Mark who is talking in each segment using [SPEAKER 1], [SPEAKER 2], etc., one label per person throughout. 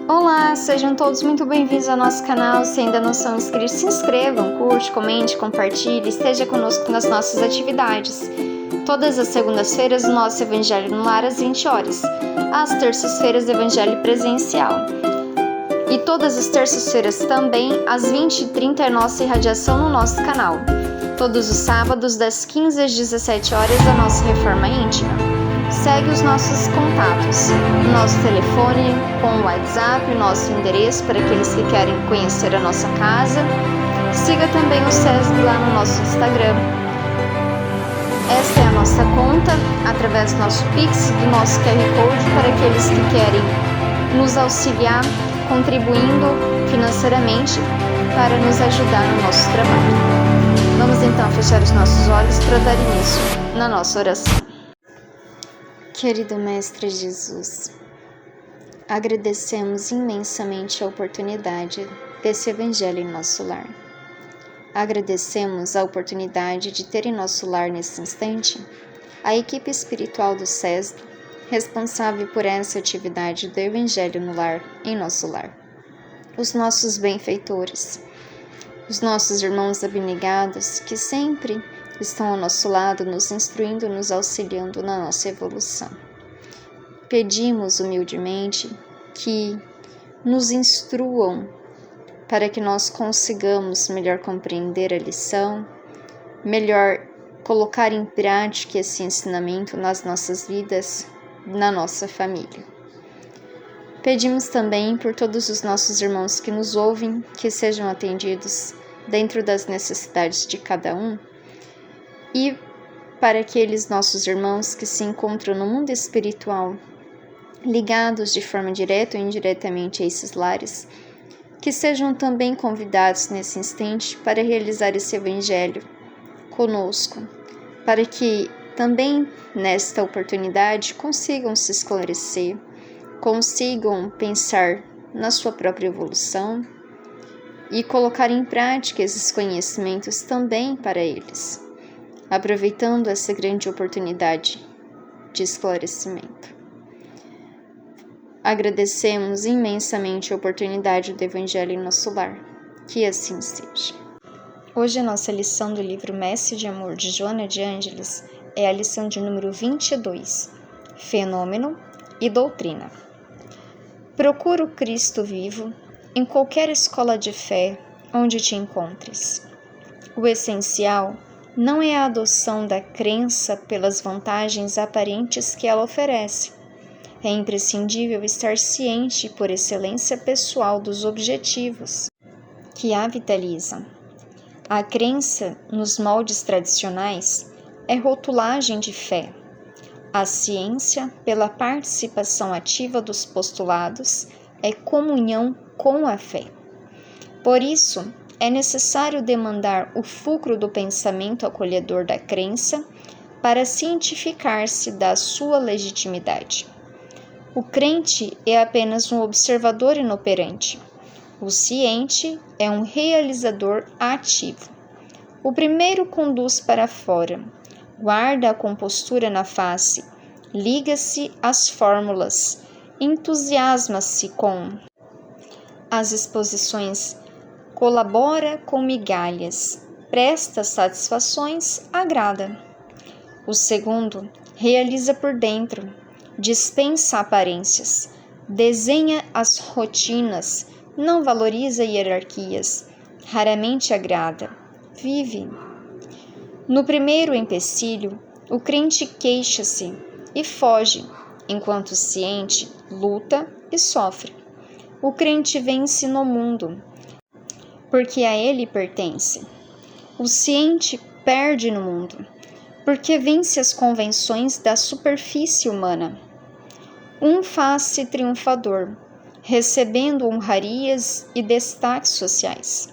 [SPEAKER 1] Olá, sejam todos muito bem-vindos ao nosso canal. Se ainda não são inscritos, se inscrevam, curte, comente, compartilhe, esteja conosco nas nossas atividades. Todas as segundas-feiras, o nosso Evangelho no Lar às 20 horas. Às terças-feiras, Evangelho presencial. E todas as terças-feiras também, às 20h30, é nossa irradiação no nosso canal. Todos os sábados, das 15 às 17 horas, a nossa reforma íntima. Segue os nossos contatos, nosso telefone com o WhatsApp, o nosso endereço para aqueles que querem conhecer a nossa casa. Siga também o SESB lá no nosso Instagram. Esta é a nossa conta, através do nosso Pix, do nosso QR Code, para aqueles que querem nos auxiliar, contribuindo financeiramente para nos ajudar no nosso trabalho. Vamos então fechar os nossos olhos para dar início na nossa oração. Querido Mestre Jesus, agradecemos imensamente a oportunidade desse Evangelho em nosso lar. Agradecemos a oportunidade de ter em nosso lar nesse instante a equipe espiritual do SESB, responsável por essa atividade do Evangelho no lar em nosso lar. Os nossos benfeitores, os nossos irmãos abnegados que sempre estão ao nosso lado, nos instruindo, nos auxiliando na nossa evolução. Pedimos humildemente que nos instruam para que nós consigamos melhor compreender a lição, melhor colocar em prática esse ensinamento nas nossas vidas, na nossa família. Pedimos também por todos os nossos irmãos que nos ouvem, que sejam atendidos dentro das necessidades de cada um, e para aqueles nossos irmãos que se encontram no mundo espiritual, ligados de forma direta ou indiretamente a esses lares, que sejam também convidados nesse instante para realizar esse Evangelho conosco, para que também nesta oportunidade consigam se esclarecer, consigam pensar na sua própria evolução e colocar em prática esses conhecimentos também para eles, aproveitando essa grande oportunidade de esclarecimento. Agradecemos imensamente a oportunidade do Evangelho em nosso lar. Que assim seja. Hoje a nossa lição do livro Messe de Amor de Joana de Ângeles é a lição de número 22, Fenômeno e Doutrina. Procura o Cristo vivo em qualquer escola de fé onde te encontres. O essencial não é a adoção da crença pelas vantagens aparentes que ela oferece. É imprescindível estar ciente por excelência pessoal dos objetivos que a vitalizam. A crença nos moldes tradicionais é rotulagem de fé. A ciência, pela participação ativa dos postulados, é comunhão com a fé. Por isso, é necessário demandar o fulcro do pensamento acolhedor da crença para cientificar-se da sua legitimidade. O crente é apenas um observador inoperante. O ciente é um realizador ativo. O primeiro conduz para fora, guarda a compostura na face, liga-se às fórmulas, entusiasma-se com as exposições, colabora com migalhas, presta satisfações, agrada. O segundo realiza por dentro, dispensa aparências, desenha as rotinas, não valoriza hierarquias, raramente agrada, vive. No primeiro empecilho, o crente queixa-se e foge, enquanto o ciente luta e sofre. O crente vence no mundo, porque a ele pertence. O ciente perde no mundo, porque vence as convenções da superfície humana. Um faz-se triunfador, recebendo honrarias e destaques sociais.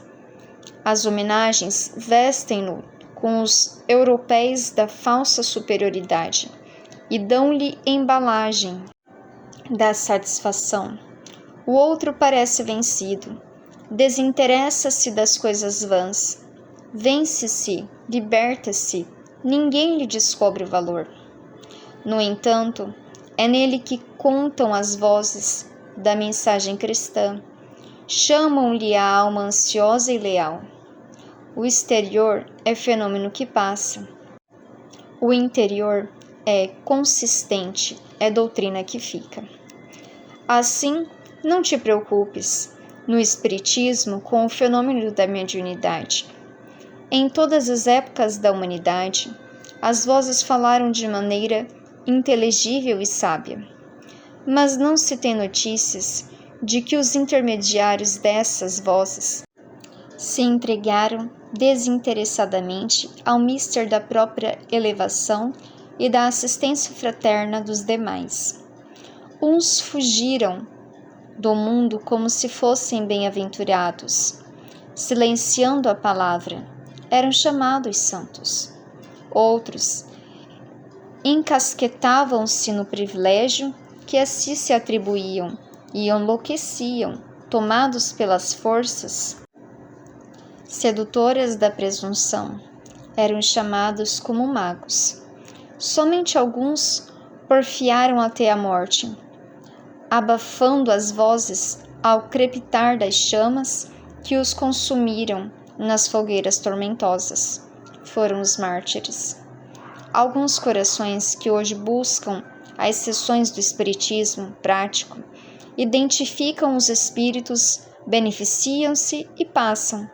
[SPEAKER 1] As homenagens vestem-no com os europeus da falsa superioridade e dão-lhe embalagem da satisfação. O outro parece vencido, desinteressa-se das coisas vãs, vence-se, liberta-se, ninguém lhe descobre o valor. No entanto, é nele que contam as vozes da mensagem cristã. Chamam-lhe a alma ansiosa e leal. O exterior é fenômeno que passa. O interior é consistente, é doutrina que fica. Assim, não te preocupes no Espiritismo com o fenômeno da mediunidade. Em todas as épocas da humanidade, as vozes falaram de maneira inteligível e sábia, mas não se tem notícias de que os intermediários dessas vozes se entregaram desinteressadamente ao mister da própria elevação e da assistência fraterna dos demais. Uns fugiram do mundo como se fossem bem-aventurados, silenciando a palavra, eram chamados santos. Outros encasquetavam-se no privilégio que a si se atribuíam e enlouqueciam, tomados pelas forças sedutoras da presunção. Eram chamados como magos. Somente alguns porfiaram até a morte, abafando as vozes ao crepitar das chamas que os consumiram nas fogueiras tormentosas. Foram os mártires. Alguns corações que hoje buscam as sessões do espiritismo prático identificam os espíritos, beneficiam-se e passam,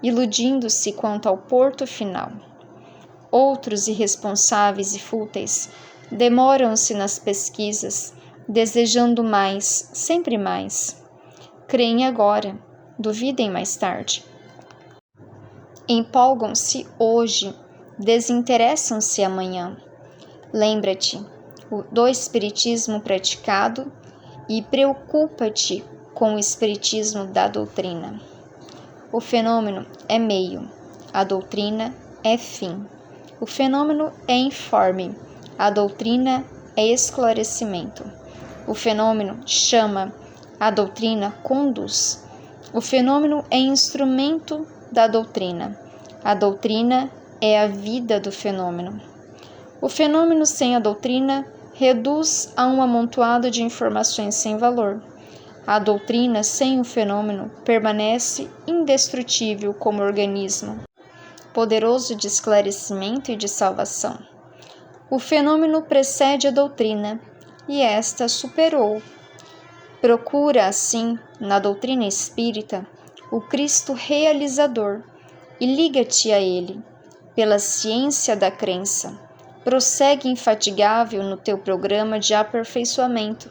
[SPEAKER 1] iludindo-se quanto ao porto final. Outros irresponsáveis e fúteis demoram-se nas pesquisas, desejando mais, sempre mais. Creem agora, duvidem mais tarde. Empolgam-se hoje, desinteressam-se amanhã. Lembra-te do espiritismo praticado e preocupa-te com o espiritismo da doutrina. O fenômeno é meio, a doutrina é fim. O fenômeno é informe, a doutrina é esclarecimento. O fenômeno chama, a doutrina conduz. O fenômeno é instrumento da doutrina. A doutrina é a vida do fenômeno. O fenômeno sem a doutrina reduz a um amontoado de informações sem valor. A doutrina sem o fenômeno permanece indestrutível como organismo, poderoso de esclarecimento e de salvação. O fenômeno precede a doutrina e esta superou. Procura, assim, na doutrina espírita, o Cristo realizador e liga-te a ele, pela ciência da crença. Prossegue infatigável no teu programa de aperfeiçoamento.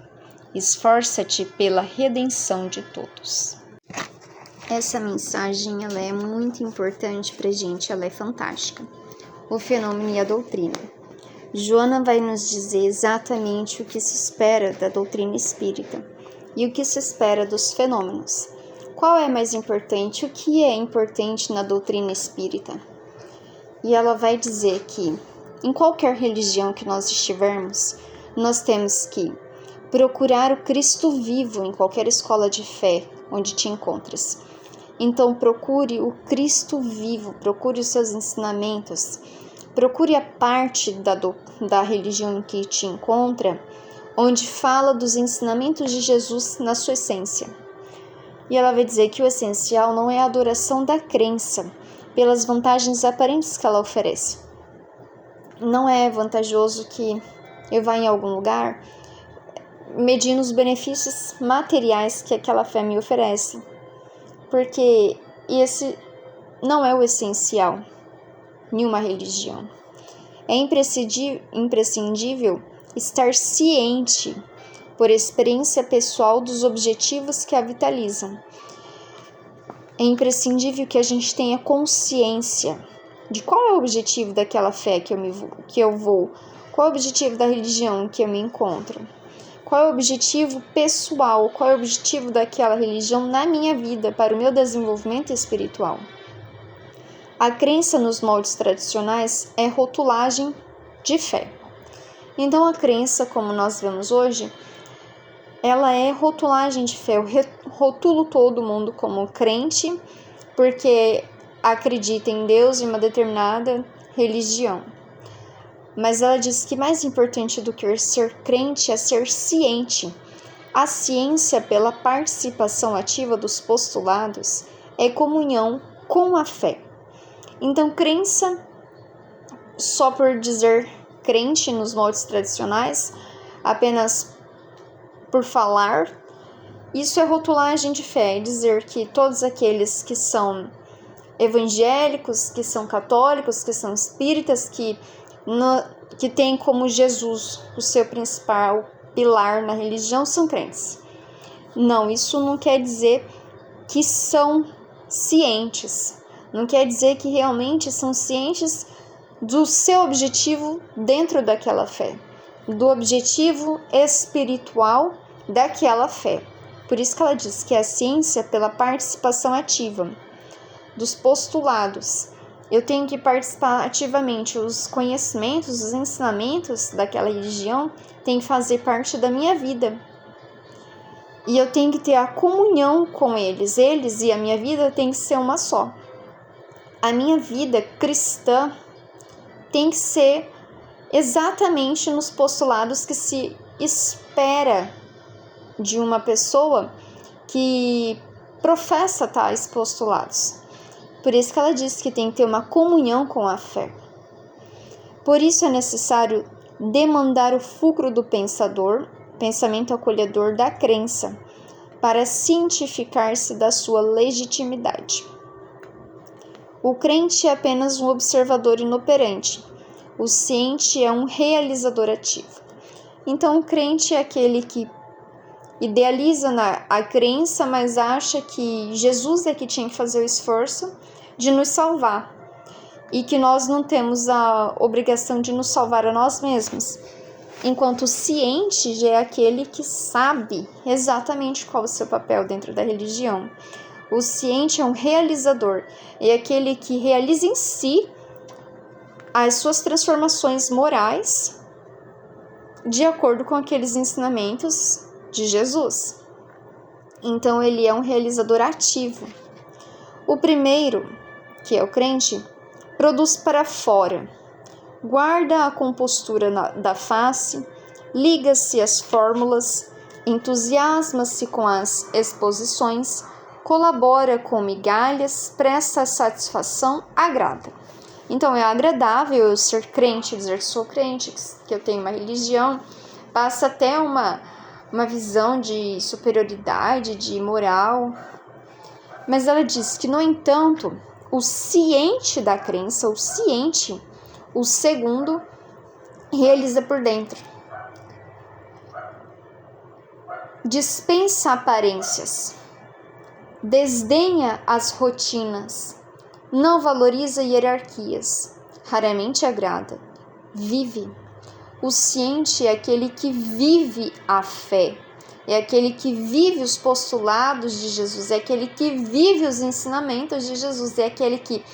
[SPEAKER 1] Esforça-te pela redenção de todos. Essa mensagem ela é muito importante para a gente, ela é fantástica. O fenômeno e a doutrina. Joana vai nos dizer exatamente o que se espera da doutrina espírita e o que se espera dos fenômenos. Qual é mais importante? O que é importante na doutrina espírita? E ela vai dizer que, em qualquer religião que nós estivermos, nós temos que procurar o Cristo vivo em qualquer escola de fé onde te encontras. Então, procure o Cristo vivo, procure os seus ensinamentos, procure a parte da religião em que te encontra, onde fala dos ensinamentos de Jesus na sua essência. E ela vai dizer que o essencial não é a adoração da crença, pelas vantagens aparentes que ela oferece. Não é vantajoso que eu vá em algum lugar medindo os benefícios materiais que aquela fé me oferece, porque esse não é o essencial em uma religião. É imprescindível estar ciente, por experiência pessoal, dos objetivos que a vitalizam. É imprescindível que a gente tenha consciência de qual é o objetivo daquela fé que eu vou, qual é o objetivo da religião em que eu me encontro, qual é o objetivo pessoal, qual é o objetivo daquela religião na minha vida, para o meu desenvolvimento espiritual. A crença nos moldes tradicionais é rotulagem de fé. Então, a crença, como nós vemos hoje, ela é rotulagem de fé. Eu rotulo todo mundo como crente porque acredita em Deus e uma determinada religião. Mas ela diz que mais importante do que ser crente é ser ciente A ciência, pela participação ativa dos postulados, é comunhão com a fé. Então, crença, só por dizer crente nos moldes tradicionais, apenas por falar, isso é rotulagem de fé, é dizer que todos aqueles que são evangélicos, que são católicos, que são espíritas, que têm como Jesus o seu principal pilar na religião, são crentes. Não, isso não quer dizer que são cientes, não quer dizer que realmente são cientes do seu objetivo dentro daquela fé, do objetivo espiritual daquela fé. Por isso que ela diz que a ciência, pela participação ativa dos postulados, eu tenho que participar ativamente, os conhecimentos, os ensinamentos daquela religião têm que fazer parte da minha vida. E eu tenho que ter a comunhão com eles e a minha vida tem que ser uma só. A minha vida cristã tem que ser exatamente nos postulados que se espera de uma pessoa que professa tais postulados. Por isso que ela diz que tem que ter uma comunhão com a fé. Por isso é necessário demandar o fulcro do pensador, pensamento acolhedor da crença, para cientificar-se da sua legitimidade. O crente é apenas um observador inoperante. O ciente é um realizador ativo. Então, o crente é aquele que idealiza a crença, mas acha que Jesus é que tinha que fazer o esforço de nos salvar e que nós não temos a obrigação de nos salvar a nós mesmos. Enquanto o ciente já é aquele que sabe exatamente qual é o seu papel dentro da religião. O ciente é um realizador, é aquele que realiza em si as suas transformações morais de acordo com aqueles ensinamentos de Jesus. Então, ele é um realizador ativo. O primeiro, que é o crente, produz para fora, guarda a compostura da face, liga-se às fórmulas, entusiasma-se com as exposições, colabora com migalhas, presta satisfação, agrada. Então, é agradável eu ser crente, dizer que sou crente, que eu tenho uma religião, passa até uma visão de superioridade, de moral. Mas ela diz que, no entanto, o ciente da crença, o segundo, realiza por dentro. Dispensa aparências, desdenha as rotinas, não valoriza hierarquias, raramente agrada, vive. O ciente é aquele que vive a fé, é aquele que vive os postulados de Jesus, é aquele que vive os ensinamentos de Jesus, é aquele que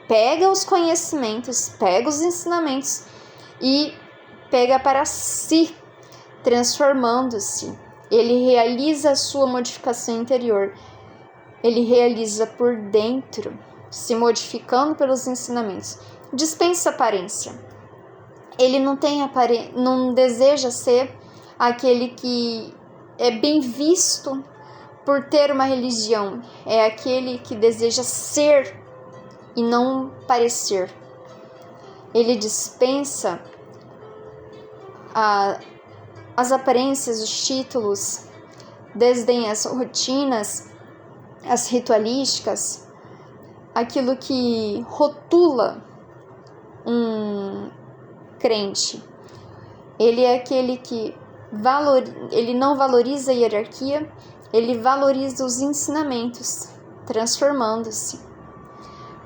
[SPEAKER 1] pega os conhecimentos, pega os ensinamentos e pega para si, transformando-se. Ele realiza a sua modificação interior, ele realiza por dentro, se modificando pelos ensinamentos. Dispensa aparência. Ele não deseja ser aquele que é bem visto por ter uma religião. É aquele que deseja ser e não parecer. Ele dispensa as aparências, os títulos, desdenha as rotinas, as ritualísticas, aquilo que rotula um crente. Ele é aquele que ele não valoriza a hierarquia, ele valoriza os ensinamentos, transformando-se.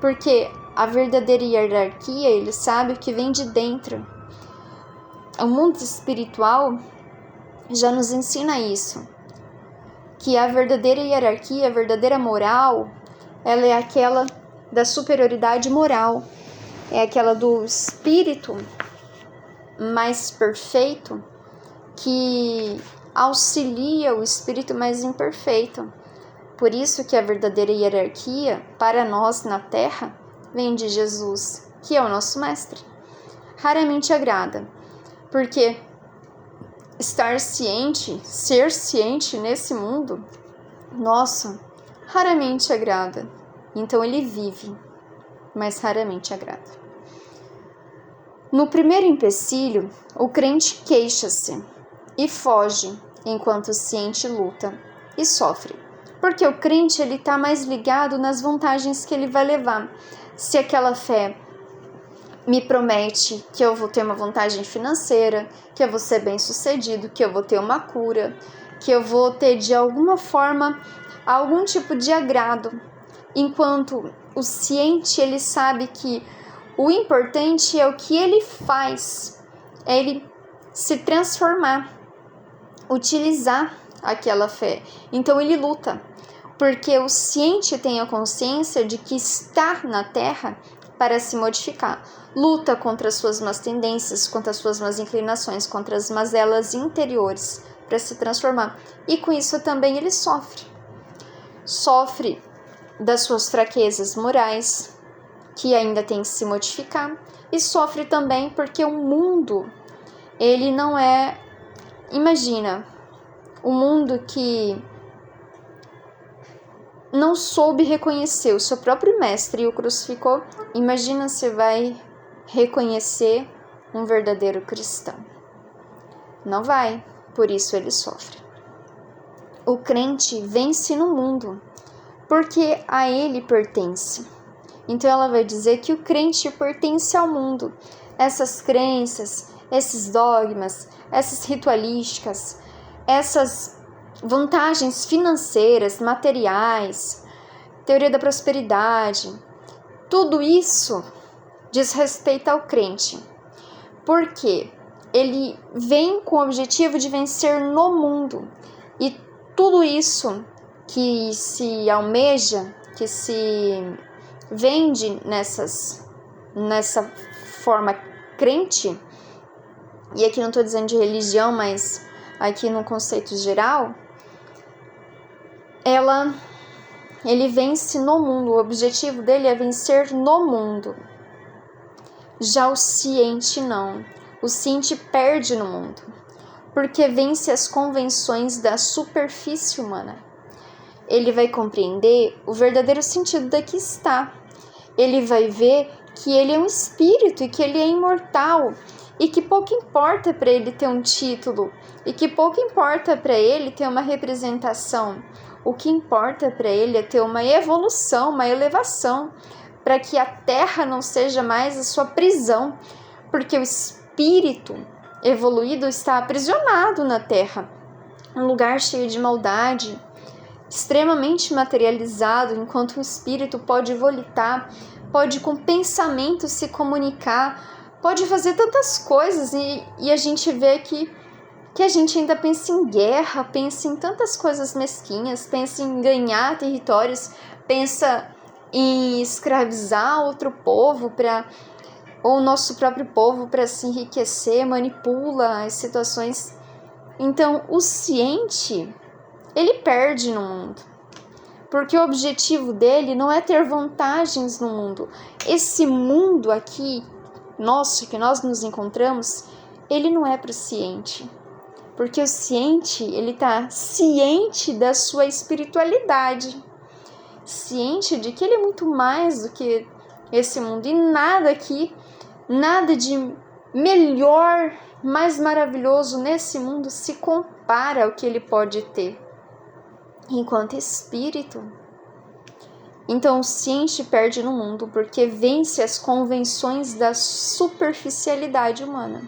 [SPEAKER 1] Porque a verdadeira hierarquia, ele sabe o que vem de dentro. O mundo espiritual já nos ensina isso, que a verdadeira hierarquia, a verdadeira moral, ela é aquela da superioridade moral, é aquela do espírito mais perfeito que auxilia o espírito mais imperfeito. Por isso que a verdadeira hierarquia para nós na Terra vem de Jesus, que é o nosso mestre. Raramente agrada, porque estar ciente, ser ciente nesse mundo, nossa, raramente agrada. Então ele vive, mas raramente agrada. No primeiro empecilho, o crente queixa-se e foge, enquanto o ciente luta e sofre. Porque o crente está mais ligado nas vantagens que ele vai levar. Se aquela fé me promete que eu vou ter uma vantagem financeira, que eu vou ser bem-sucedido, que eu vou ter uma cura, que eu vou ter de alguma forma algum tipo de agrado. Enquanto o ciente, ele sabe que o importante é o que ele faz, é ele se transformar, utilizar aquela fé. Então ele luta, porque o ciente tem a consciência de que está na Terra para se modificar. Luta contra as suas más tendências, contra as suas más inclinações, contra as mazelas interiores para se transformar. E com isso também ele sofre. Sofre das suas fraquezas morais, que ainda tem que se modificar, e sofre também porque o mundo, ele não é, imagina, um mundo que não soube reconhecer o seu próprio mestre e o crucificou. Imagina se vai reconhecer um verdadeiro cristão. Não vai, por isso ele sofre. O crente vence no mundo, porque a ele pertence. Então ela vai dizer que o crente pertence ao mundo. Essas crenças, esses dogmas, essas ritualísticas, essas vantagens financeiras, materiais, teoria da prosperidade, tudo isso diz respeito ao crente. Porque ele vem com o objetivo de vencer no mundo. E tudo isso que se almeja, que se vende nessa forma crente, e aqui não estou dizendo de religião, mas aqui no conceito geral, ele vence no mundo, o objetivo dele é vencer no mundo. Já o ciente não, o ciente perde no mundo, porque vence as convenções da superfície humana. Ele vai compreender o verdadeiro sentido da que está. Ele vai ver que ele é um espírito e que ele é imortal e que pouco importa para ele ter um título e que pouco importa para ele ter uma representação. O que importa para ele é ter uma evolução, uma elevação, para que a terra não seja mais a sua prisão, porque o espírito evoluído está aprisionado na terra, um lugar cheio de maldade, extremamente materializado, enquanto o espírito pode volitar, pode com pensamento se comunicar, pode fazer tantas coisas e a gente vê que a gente ainda pensa em guerra, pensa em tantas coisas mesquinhas, pensa em ganhar territórios, pensa em escravizar outro povo ou o nosso próprio povo para se enriquecer, manipula as situações. Então, o ciente, ele perde no mundo, porque o objetivo dele não é ter vantagens no mundo. Esse mundo aqui, nosso, que nós nos encontramos, ele não é para o ciente, porque o ciente, ele está ciente da sua espiritualidade, ciente de que ele é muito mais do que esse mundo, e nada aqui, nada de melhor, mais maravilhoso nesse mundo se compara ao que ele pode ter enquanto espírito. Então o ciente perde no mundo porque vence as convenções da superficialidade humana.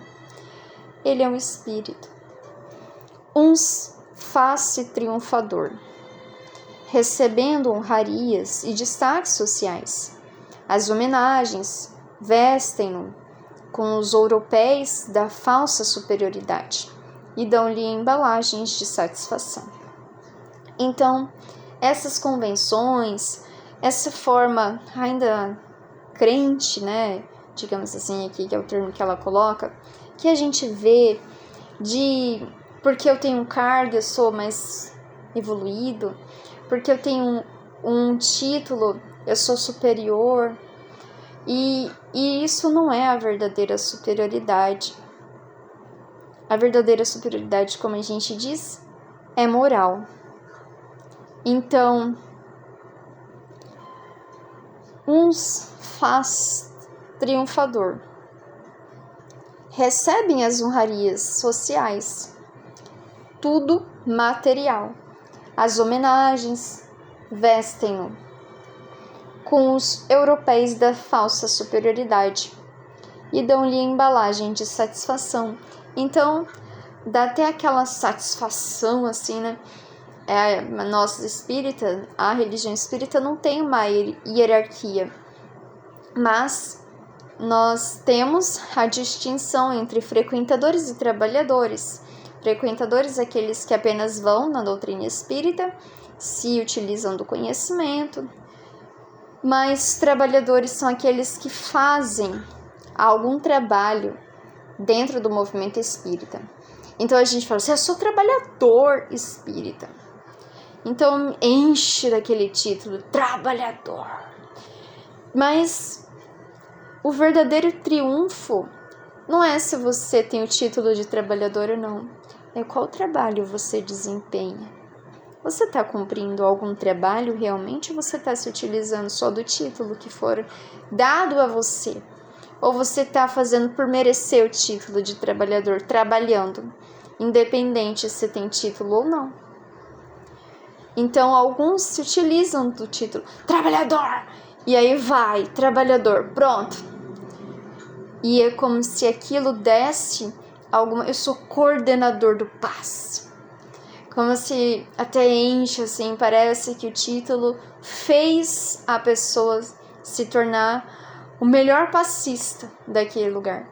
[SPEAKER 1] Ele é um espírito. Uns faz-se triunfador, recebendo honrarias e destaques sociais. As homenagens vestem-no com os ouropéis da falsa superioridade e dão-lhe embalagens de satisfação. Então, essas convenções, essa forma ainda crente, né, digamos assim, aqui que é o termo que ela coloca, que a gente vê de porque eu tenho um cargo, eu sou mais evoluído, porque eu tenho um título, eu sou superior, e isso não é a verdadeira superioridade. A verdadeira superioridade, como a gente diz, é moral. Então, uns faz triunfador, recebem as honrarias sociais, tudo material, as homenagens, vestem-no com os europeus da falsa superioridade e dão-lhe a embalagem de satisfação. Então, dá até aquela satisfação assim, né? A nossa espírita, a religião espírita não tem uma hierarquia, mas nós temos a distinção entre frequentadores e trabalhadores. Frequentadores, aqueles que apenas vão na doutrina espírita, se utilizam do conhecimento, mas trabalhadores são aqueles que fazem algum trabalho dentro do movimento espírita. Então a gente fala assim, eu sou trabalhador espírita. Então enche daquele título, trabalhador. Mas o verdadeiro triunfo não é se você tem o título de trabalhador ou não. É qual trabalho você desempenha. Você está cumprindo algum trabalho realmente ou você está se utilizando só do título que for dado a você? Ou você está fazendo por merecer o título de trabalhador, trabalhando, independente se tem título ou não. Então, alguns se utilizam do título trabalhador, e aí vai, trabalhador, pronto. E é como se aquilo desse alguma... Eu sou coordenador do passe. Como se até enche, assim, parece que o título fez a pessoa se tornar o melhor passista daquele lugar.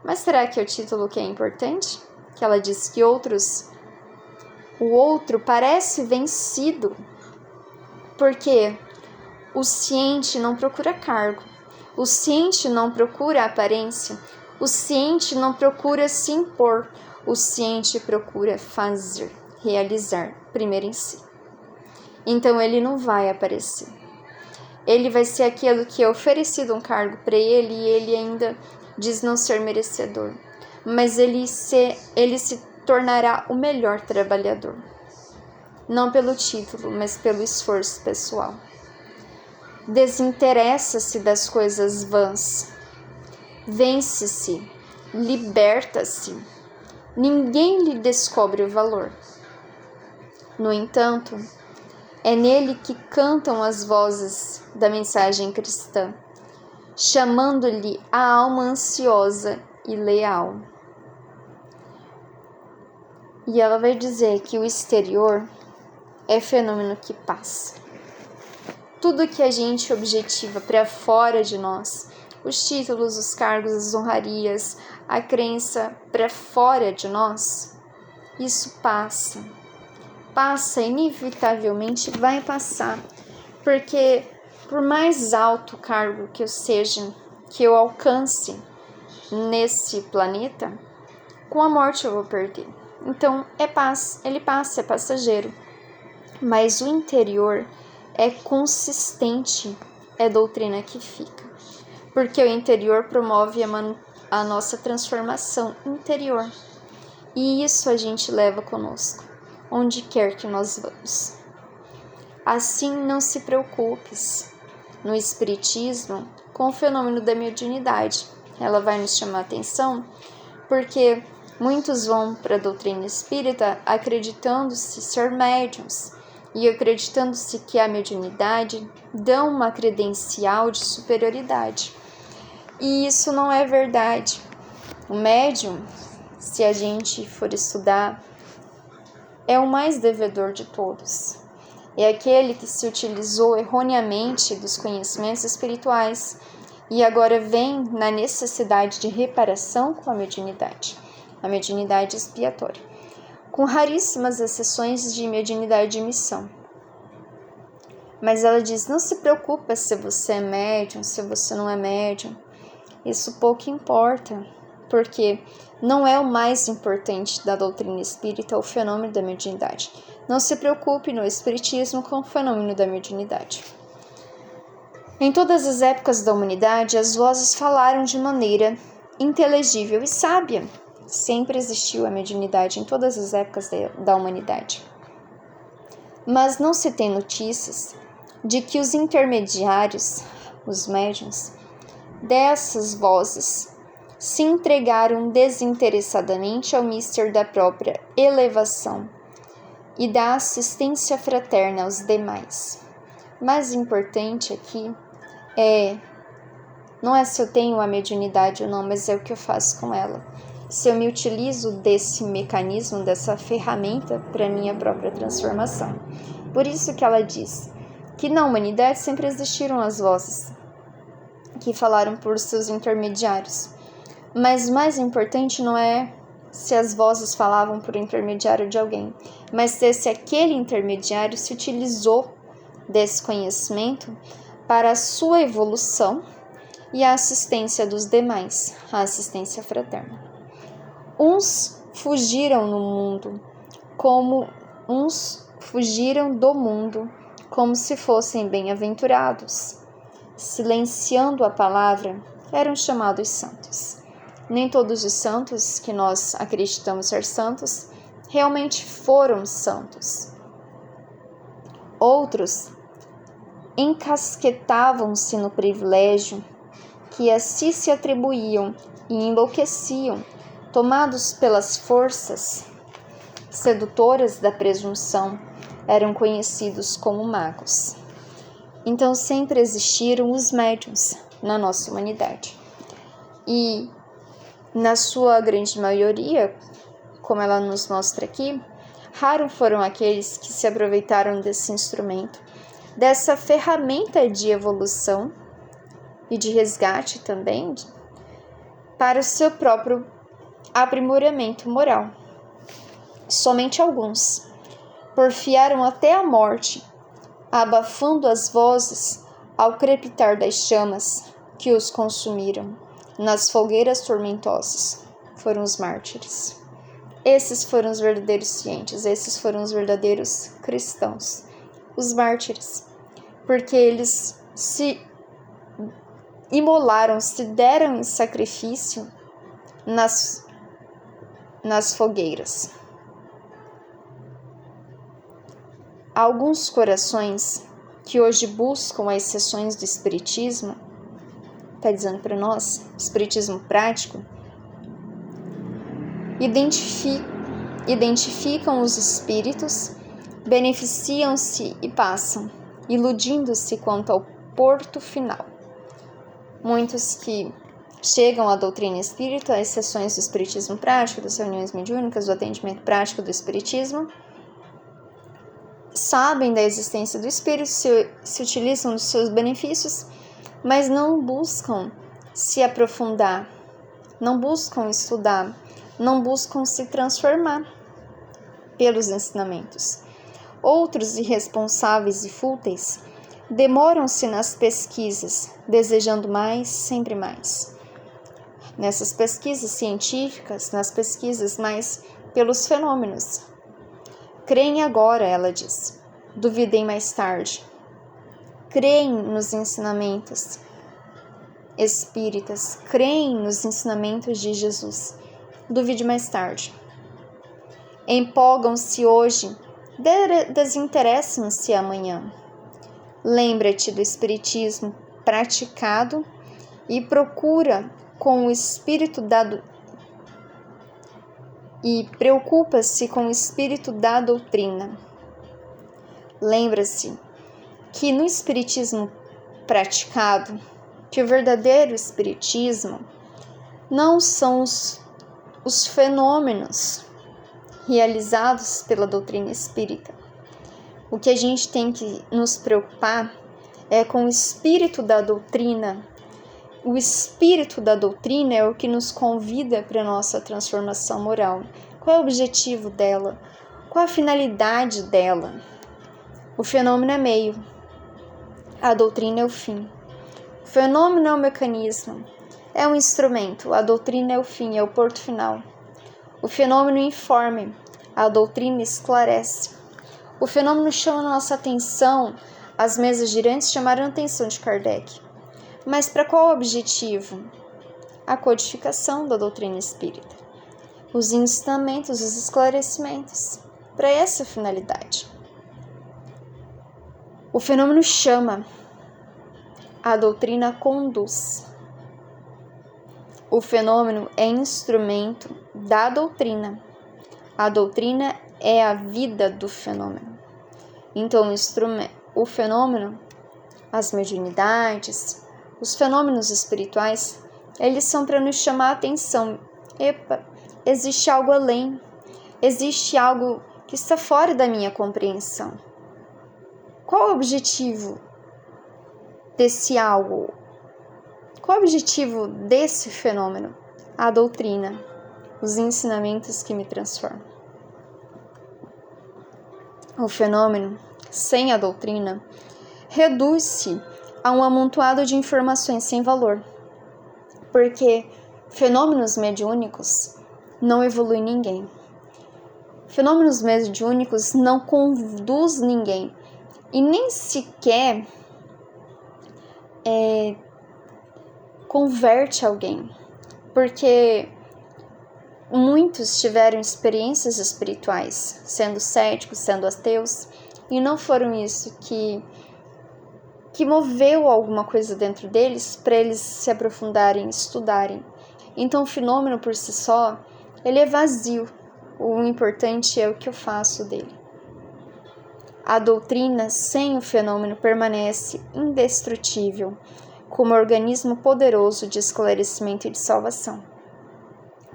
[SPEAKER 1] Mas será que é o título que é importante? Que ela diz que o outro parece vencido, porque o ciente não procura cargo, o ciente não procura aparência, o ciente não procura se impor, o ciente procura fazer, realizar primeiro em si. Então ele não vai aparecer. Ele vai ser aquilo que é oferecido um cargo para ele e ele ainda diz não ser merecedor. Mas ele se tornará o melhor trabalhador. Não pelo título, mas pelo esforço pessoal. Desinteressa-se das coisas vãs. Vence-se, liberta-se. Ninguém lhe descobre o valor. No entanto, é nele que cantam as vozes da mensagem cristã, chamando-lhe a alma ansiosa e leal. E ela vai dizer que o exterior é fenômeno que passa. Tudo que a gente objetiva para fora de nós, os títulos, os cargos, as honrarias, a crença para fora de nós, isso passa. Passa, inevitavelmente vai passar. Porque por mais alto o cargo que eu seja, que eu alcance nesse planeta, com a morte eu vou perder. Então, ele passa, é passageiro. Mas o interior é consistente, é doutrina que fica. Porque o interior promove a nossa transformação interior. E isso a gente leva conosco, onde quer que nós vamos. Assim, não se preocupes no Espiritismo com o fenômeno da mediunidade. Ela vai nos chamar a atenção porque muitos vão para a doutrina espírita acreditando-se ser médiuns e acreditando-se que a mediunidade dá uma credencial de superioridade. E isso não é verdade. O médium, se a gente for estudar, é o mais devedor de todos. É aquele que se utilizou erroneamente dos conhecimentos espirituais e agora vem na necessidade de reparação com a mediunidade expiatória, com raríssimas exceções de mediunidade de missão. Mas ela diz, não se preocupa se você é médium, se você não é médium, isso pouco importa, porque não é o mais importante da doutrina espírita o fenômeno da mediunidade. Não se preocupe no espiritismo com o fenômeno da mediunidade. Em todas as épocas da humanidade, as vozes falaram de maneira inteligível e sábia, Sempre existiu a mediunidade em todas as épocas da humanidade. Mas não se tem notícias de que os intermediários, os médiuns, dessas vozes se entregaram desinteressadamente ao mister da própria elevação e da assistência fraterna aos demais. Mais importante aqui não é se eu tenho a mediunidade ou não, mas é o que eu faço com ela. Se eu me utilizo desse mecanismo, dessa ferramenta para minha própria transformação. Por isso que ela diz que na humanidade sempre existiram as vozes que falaram por seus intermediários. Mas o mais importante não é se as vozes falavam por intermediário de alguém, mas se aquele intermediário se utilizou desse conhecimento para a sua evolução e a assistência dos demais, a assistência fraterna. Uns fugiram do mundo como se fossem bem-aventurados. Silenciando a palavra, eram chamados santos. Nem todos os santos que nós acreditamos ser santos realmente foram santos. Outros encasquetavam-se no privilégio que a si se atribuíam e enlouqueciam, tomados pelas forças sedutoras da presunção, eram conhecidos como magos. Então sempre existiram os médiuns na nossa humanidade. E na sua grande maioria, como ela nos mostra aqui, raros foram aqueles que se aproveitaram desse instrumento, dessa ferramenta de evolução e de resgate também, para o seu próprio aprimoramento moral. Somente alguns porfiaram até a morte, abafando as vozes ao crepitar das chamas que os consumiram nas fogueiras tormentosas. Foram os mártires. Esses foram os verdadeiros cientes, esses foram os verdadeiros cristãos, os mártires, porque eles se imolaram, se deram em sacrifício nas fogueiras. Alguns corações que hoje buscam as sessões do Espiritismo, está dizendo para nós, Espiritismo prático, identificam os espíritos, beneficiam-se e passam, iludindo-se quanto ao porto final. Muitos que chegam à doutrina espírita, às sessões do Espiritismo prático, das reuniões mediúnicas, do atendimento prático do Espiritismo, sabem da existência do Espírito, se utilizam dos seus benefícios, mas não buscam se aprofundar, não buscam estudar, não buscam se transformar pelos ensinamentos. Outros irresponsáveis e fúteis demoram-se nas pesquisas, desejando mais, sempre mais. Nessas pesquisas científicas, nas pesquisas mais pelos fenômenos. Creem agora, ela diz, duvidem mais tarde. Creem nos ensinamentos espíritas, creem nos ensinamentos de Jesus. Duvide mais tarde. Empolgam-se hoje, desinteressam-se amanhã. Lembra-te do espiritismo praticado e procura com o espírito dado e preocupa-se com o espírito da doutrina. Lembra-se que no espiritismo praticado, que o verdadeiro espiritismo não são os fenômenos realizados pela doutrina espírita. O que a gente tem que nos preocupar é com o espírito da doutrina. O espírito da doutrina é o que nos convida para a nossa transformação moral. Qual é o objetivo dela? Qual a finalidade dela? O fenômeno é meio, a doutrina é o fim. O fenômeno é o mecanismo, é um instrumento, a doutrina é o fim, é o porto final. O fenômeno informa, a doutrina esclarece. O fenômeno chama nossa atenção, as mesas girantes chamaram a atenção de Kardec. Mas para qual objetivo? A codificação da doutrina espírita. os ensinamentos, os esclarecimentos, para essa finalidade. O fenômeno chama, a doutrina conduz. O fenômeno é instrumento da doutrina. A doutrina é a vida do fenômeno. Então, o fenômeno, as mediunidades, os fenômenos espirituais, eles são para nos chamar a atenção. Epa, existe algo além, existe algo que está fora da minha compreensão. Qual é o objetivo desse algo? Qual é o objetivo desse fenômeno? A doutrina, os ensinamentos que me transformam. O fenômeno, sem a doutrina, reduz-se a um amontoado de informações sem valor, porque fenômenos mediúnicos não evoluem ninguém. Fenômenos mediúnicos não conduz ninguém e nem sequer converte alguém, porque muitos tiveram experiências espirituais, sendo céticos, sendo ateus, e não foram isso que moveu alguma coisa dentro deles para eles se aprofundarem, estudarem. Então o fenômeno por si só, ele é vazio. O importante é o que eu faço dele. A doutrina sem o fenômeno permanece indestrutível, como organismo poderoso de esclarecimento e de salvação.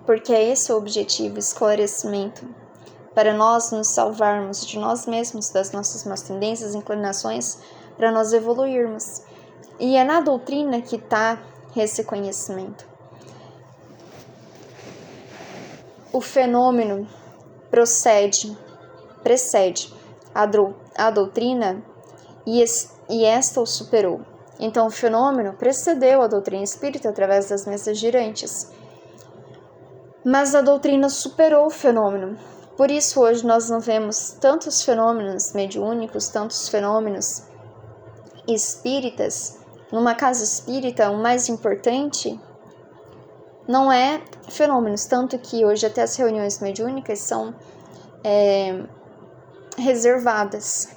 [SPEAKER 1] Porque é esse o objetivo, esclarecimento, para nós nos salvarmos de nós mesmos, das nossas más tendências, inclinações, para nós evoluirmos. E é na doutrina que está esse conhecimento. O fenômeno precede a doutrina e esta o superou. Então o fenômeno precedeu a doutrina espírita através das mesas girantes. Mas a doutrina superou o fenômeno. Por isso hoje nós não vemos tantos fenômenos mediúnicos, tantos fenômenos espíritas. Numa casa espírita, o mais importante não é fenômenos, tanto que hoje até as reuniões mediúnicas são reservadas,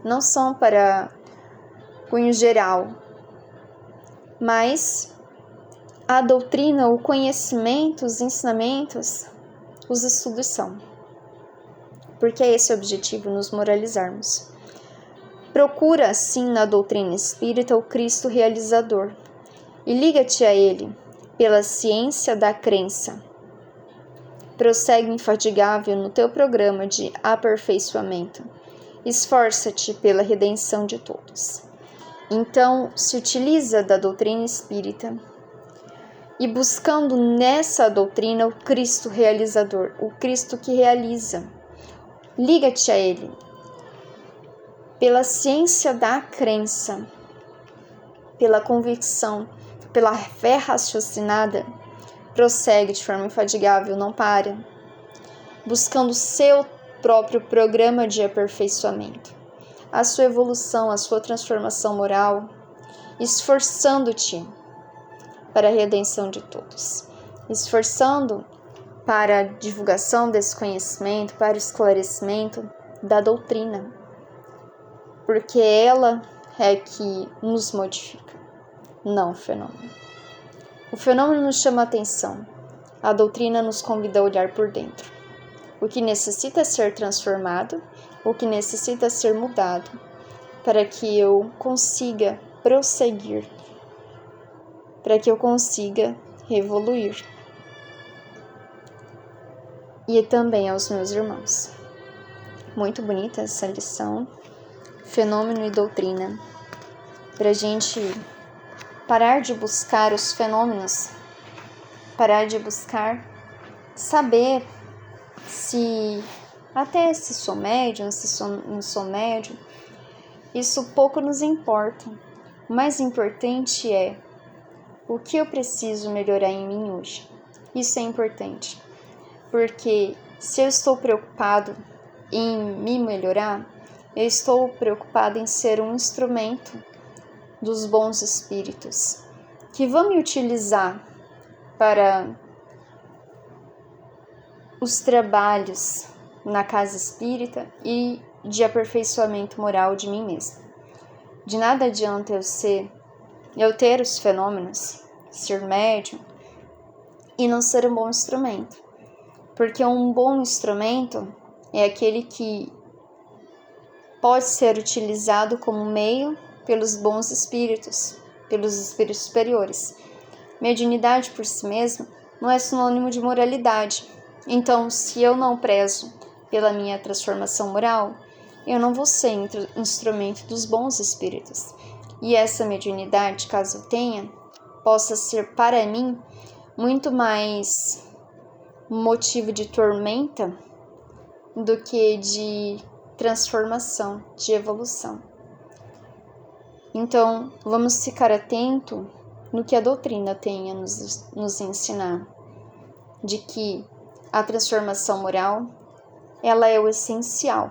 [SPEAKER 1] não são para cunho geral, mas a doutrina, o conhecimento, os ensinamentos, os estudos são, porque é esse o objetivo, nos moralizarmos. Procura, assim, na doutrina espírita o Cristo realizador e liga-te a Ele pela ciência da crença. Prossegue infatigável no teu programa de aperfeiçoamento. Esforça-te pela redenção de todos. Então, se utiliza da doutrina espírita e buscando nessa doutrina o Cristo realizador, o Cristo que realiza. Liga-te a Ele pela ciência da crença, pela convicção, pela fé raciocinada. Prossegue de forma infatigável, não para, buscando o seu próprio programa de aperfeiçoamento, a sua evolução, a sua transformação moral, esforçando-te para a redenção de todos, esforçando para a divulgação desse conhecimento, para o esclarecimento da doutrina, porque ela é que nos modifica, não o fenômeno. O fenômeno nos chama a atenção, a doutrina nos convida a olhar por dentro. O que necessita ser transformado, o que necessita ser mudado, para que eu consiga prosseguir, para que eu consiga evoluir. E também aos meus irmãos. Muito bonita essa lição, fenômeno e doutrina, para a gente parar de buscar os fenômenos, parar de buscar saber até se sou médium, se não sou médium, isso pouco nos importa. O mais importante é o que eu preciso melhorar em mim hoje. Isso é importante, porque se eu estou preocupado em me melhorar, eu estou preocupado em ser um instrumento dos bons espíritos, que vão me utilizar para os trabalhos na casa espírita e de aperfeiçoamento moral de mim mesma. De nada adianta eu ter os fenômenos, ser médium e não ser um bom instrumento, porque um bom instrumento é aquele que pode ser utilizado como meio pelos bons espíritos, pelos espíritos superiores. Mediunidade por si mesma não é sinônimo de moralidade. Então, se eu não prezo pela minha transformação moral, eu não vou ser instrumento dos bons espíritos. E essa mediunidade, caso eu tenha, possa ser para mim muito mais motivo de tormenta do que de transformação, de evolução. Então, vamos ficar atento no que a doutrina tem a nos ensinar, de que a transformação moral, ela é o essencial.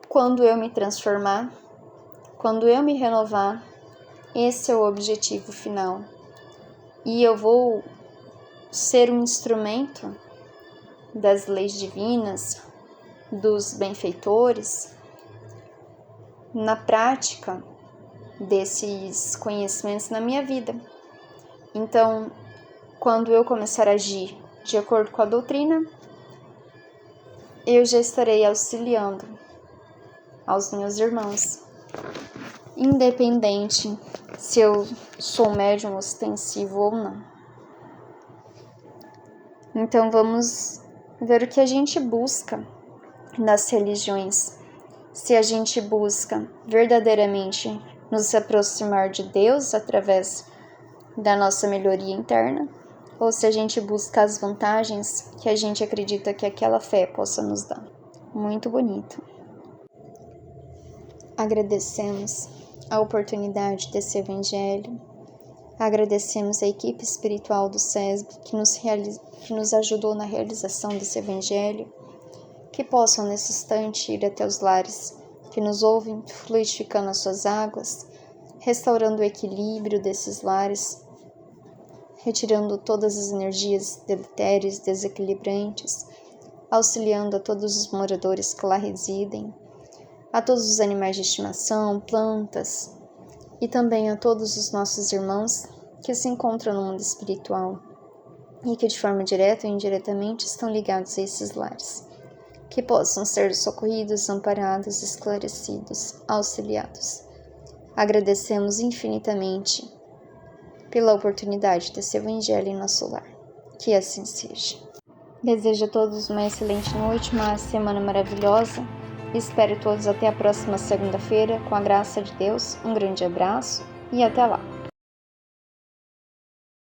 [SPEAKER 1] Quando eu me transformar, quando eu me renovar, esse é o objetivo final. E eu vou ser um instrumento das leis divinas, dos benfeitores, na prática desses conhecimentos na minha vida. Então, quando eu começar a agir de acordo com a doutrina, eu já estarei auxiliando aos meus irmãos, independente se eu sou médium ostensivo ou não. Então vamos ver o que a gente busca nas religiões. Se a gente busca verdadeiramente nos aproximar de Deus através da nossa melhoria interna, ou se a gente busca as vantagens que a gente acredita que aquela fé possa nos dar. Muito bonito. Agradecemos a oportunidade desse evangelho, agradecemos a equipe espiritual do SESB que nos ajudou na realização desse evangelho, que possam nesse instante ir até os lares que nos ouvem, fluidificando as suas águas, restaurando o equilíbrio desses lares, retirando todas as energias deletérias, desequilibrantes, auxiliando a todos os moradores que lá residem, a todos os animais de estimação, plantas, e também a todos os nossos irmãos que se encontram no mundo espiritual e que de forma direta ou indiretamente estão ligados a esses lares, que possam ser socorridos, amparados, esclarecidos, auxiliados. Agradecemos infinitamente pela oportunidade desse evangelho em nosso lar. Que assim seja. Desejo a todos uma excelente noite, uma semana maravilhosa. Espero todos até a próxima segunda-feira, com a graça de Deus. Um grande abraço e até lá.